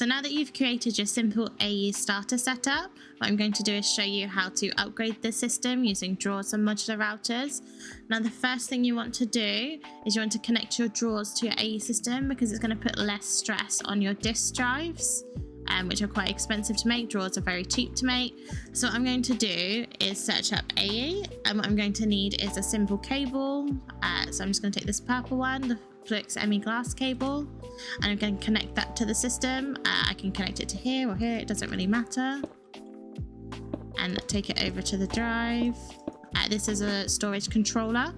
So now that you've created your simple AE starter setup, what I'm going to do is show you how to upgrade the system using drawers and modular routers. Now the first thing you want to do is you want to connect your drawers to your AE system, because it's going to put less stress on your disk drives, which are quite expensive to make. Drawers are very cheap to make. So what I'm going to do is search up AE, and what I'm going to need is a simple cable. So I'm just going to take this purple one, the Flux ME glass cable, and I'm going to connect that to the system. I can connect it to here or here, it doesn't really matter, and take it over to the drive. This is a storage controller,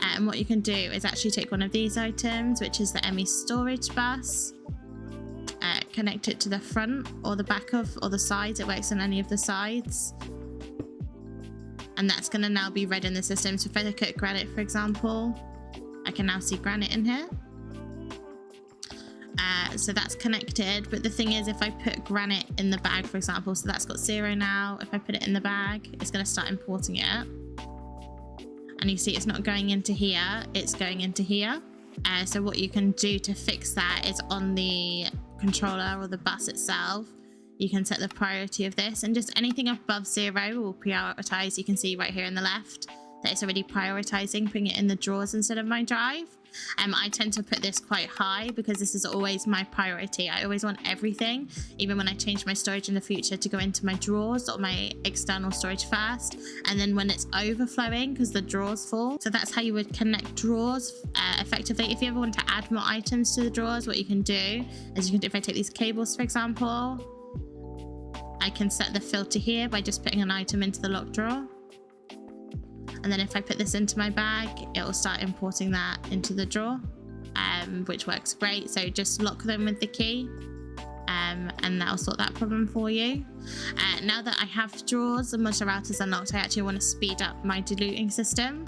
and what you can do is actually take one of these items, which is the ME storage bus, connect it to the front or the back of, or the sides. It works on any of the sides, and that's going to now be read in the system. So if I look at granite, for example, I can now see granite in here. So that's connected, but the thing is, if I put granite in the bag, for example, so that's got 0 now, if I put it in the bag, it's going to start importing it, and you see it's not going into here, it's going into here. So what you can do to fix that is on the controller or the bus itself, you can set the priority of this, and just anything above 0 will prioritize. You can see right here in the left that it's already prioritizing putting it in the drawers instead of my drive. I tend to put this quite high because this is always my priority. I always want everything, even when I change my storage in the future, to go into my drawers or my external storage first, and then when it's overflowing, because the drawers full. So that's how you would connect drawers effectively. If you ever want to add more items to the drawers, what you can do is, you can do, if I take these cables, for example, I can set the filter here by just putting an item into the lock drawer. And then if I put this into my bag, it will start importing that into the drawer, which works great. So just lock them with the key, and that'll sort that problem for you. Now that I have drawers and modular routers unlocked, I actually want to speed up my diluting system.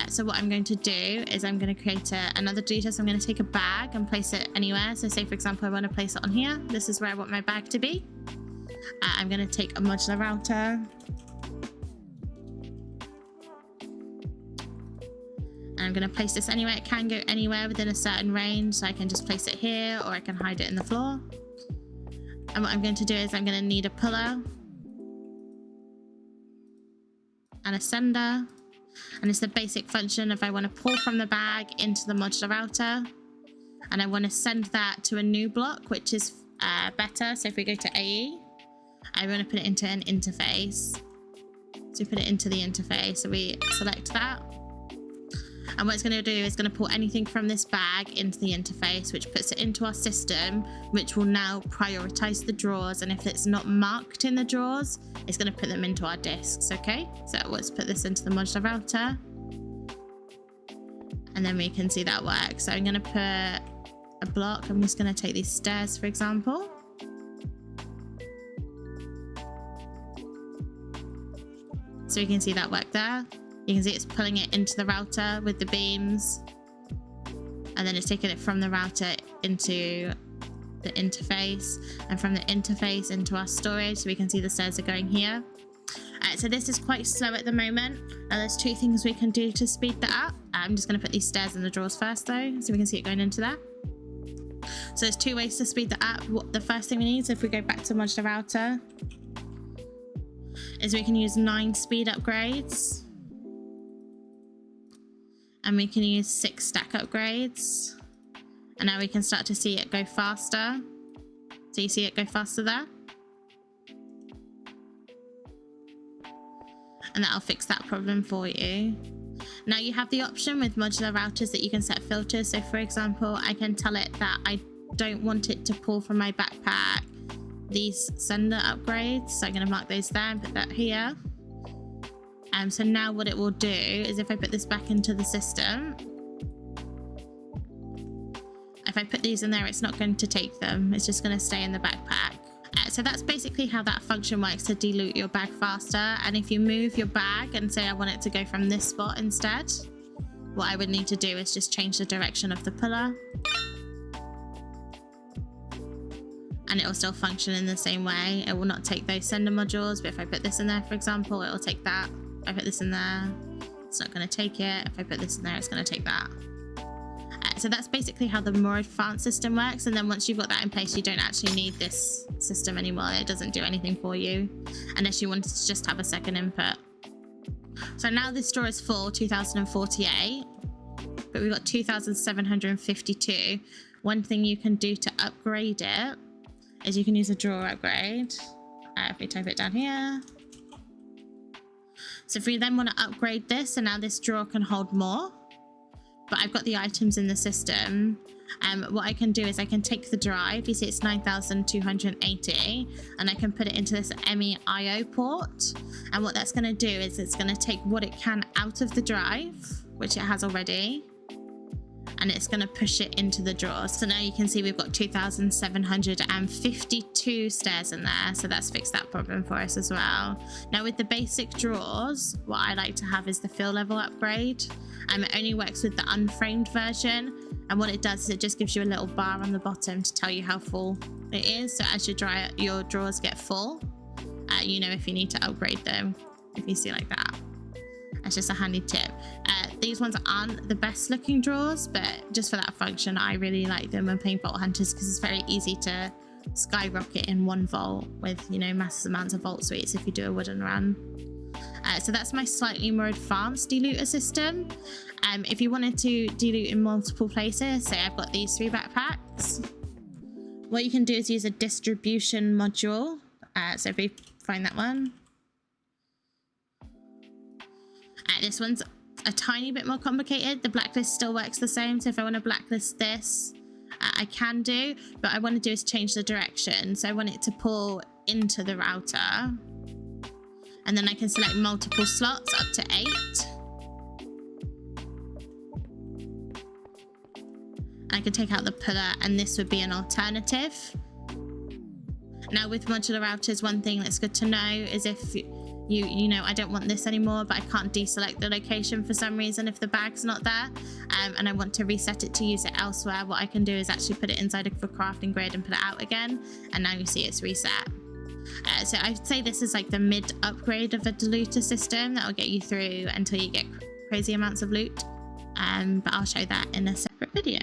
So what I'm going to do is I'm going to create another diluter. So I'm going to take a bag and place it anywhere. So say, for example, I want to place it on here. This is where I want my bag to be. I'm going to take a modular router, I'm going to place this anywhere. It can go anywhere within a certain range, so I can just place it here, or I can hide it in the floor. And what I'm going to do is I'm going to need a puller and a sender, and it's the basic function if I want to pull from the bag into the modular router, and I want to send that to a new block, which is better. So if we go to AE, I want to put it into an interface. So we put it into the interface, so we select that. And what it's going to do is going to pull anything from this bag into the interface, which puts it into our system, which will now prioritize the drawers. And if it's not marked in the drawers, it's going to put them into our disks. Okay, so let's put this into the modular router, and then we can see that works. So I'm going to put a block. I'm just going to take these stairs, for example. So you can see that work there. You can see it's pulling it into the router with the beams, and then it's taking it from the router into the interface, and from the interface into our storage. So we can see the stairs are going here. So this is quite slow at the moment. Now there's 2 things we can do to speed that up. I'm just going to put these stairs in the drawers first though, so we can see it going into there. So there's 2 ways to speed that up. The first thing we need, so if we go back to modular router, is we can use 9 speed upgrades. And we can use 6 stack upgrades, and now we can start to see it go faster. So you see it go faster there, and that'll fix that problem for you. Now you have the option with modular routers that you can set filters. So for example, I can tell it that I don't want it to pull from my backpack these sender upgrades, so I'm going to mark those there and put that here. So now what it will do is, if I put this back into the system, if I put these in there, it's not going to take them. It's just going to stay in the backpack. So that's basically how that function works to dilute your bag faster. And if you move your bag and say I want it to go from this spot instead, what I would need to do is just change the direction of the puller, and it will still function in the same way. It will not take those sender modules, but if I put this in there, for example, it will take that. If I put this in there, it's not going to take it. If I put this in there, it's going to take that. So So that's basically how the more advanced system works. And then once you've got that in place, you don't actually need this system anymore. It doesn't do anything for you unless you wanted to just have a second input. So now this drawer is full, 2048, but we've got 2752. One thing you can do to upgrade it is you can use a drawer upgrade. If we type it down here. So if we then want to upgrade this, and now this drawer can hold more, but I've got the items in the system. What I can do is I can take the drive, you see it's 9,280, and I can put it into this MEIO port. And what that's going to do is it's going to take what it can out of the drive, which it has already, and it's going to push it into the drawer. So now you can see we've got 2,752 stairs in there. So that's fixed that problem for us as well. Now with the basic drawers, what I like to have is the fill level upgrade. It only works with the unframed version. And what it does is it just gives you a little bar on the bottom to tell you how full it is. So as your drawers get full, you know if you need to upgrade them, if you see like that. That's just a handy tip. These ones aren't the best looking drawers, but just for that function, I really like them when playing Vault Hunters because it's very easy to skyrocket in one vault with, you know, massive amounts of vault suites if you do a wooden run. So that's my slightly more advanced diluter system. If you wanted to dilute in multiple places, say I've got these 3 backpacks, what you can do is use a distribution module. So if we find that one, this one's a tiny bit more complicated. The blacklist still works the same. So if I want to blacklist this, I can do, but I want to do is change the direction. So I want it to pull into the router, and then I can select multiple slots up to 8. I can take out the puller, and this would be an alternative. Now with modular routers, one thing that's good to know is if you know, I don't want this anymore, but I can't deselect the location for some reason if the bag's not there, and I want to reset it to use it elsewhere, what I can do is actually put it inside of a crafting grid and put it out again, and now you see it's reset. So I'd say this is like the mid upgrade of a diluter system that will get you through until you get crazy amounts of loot, but I'll show that in a separate video.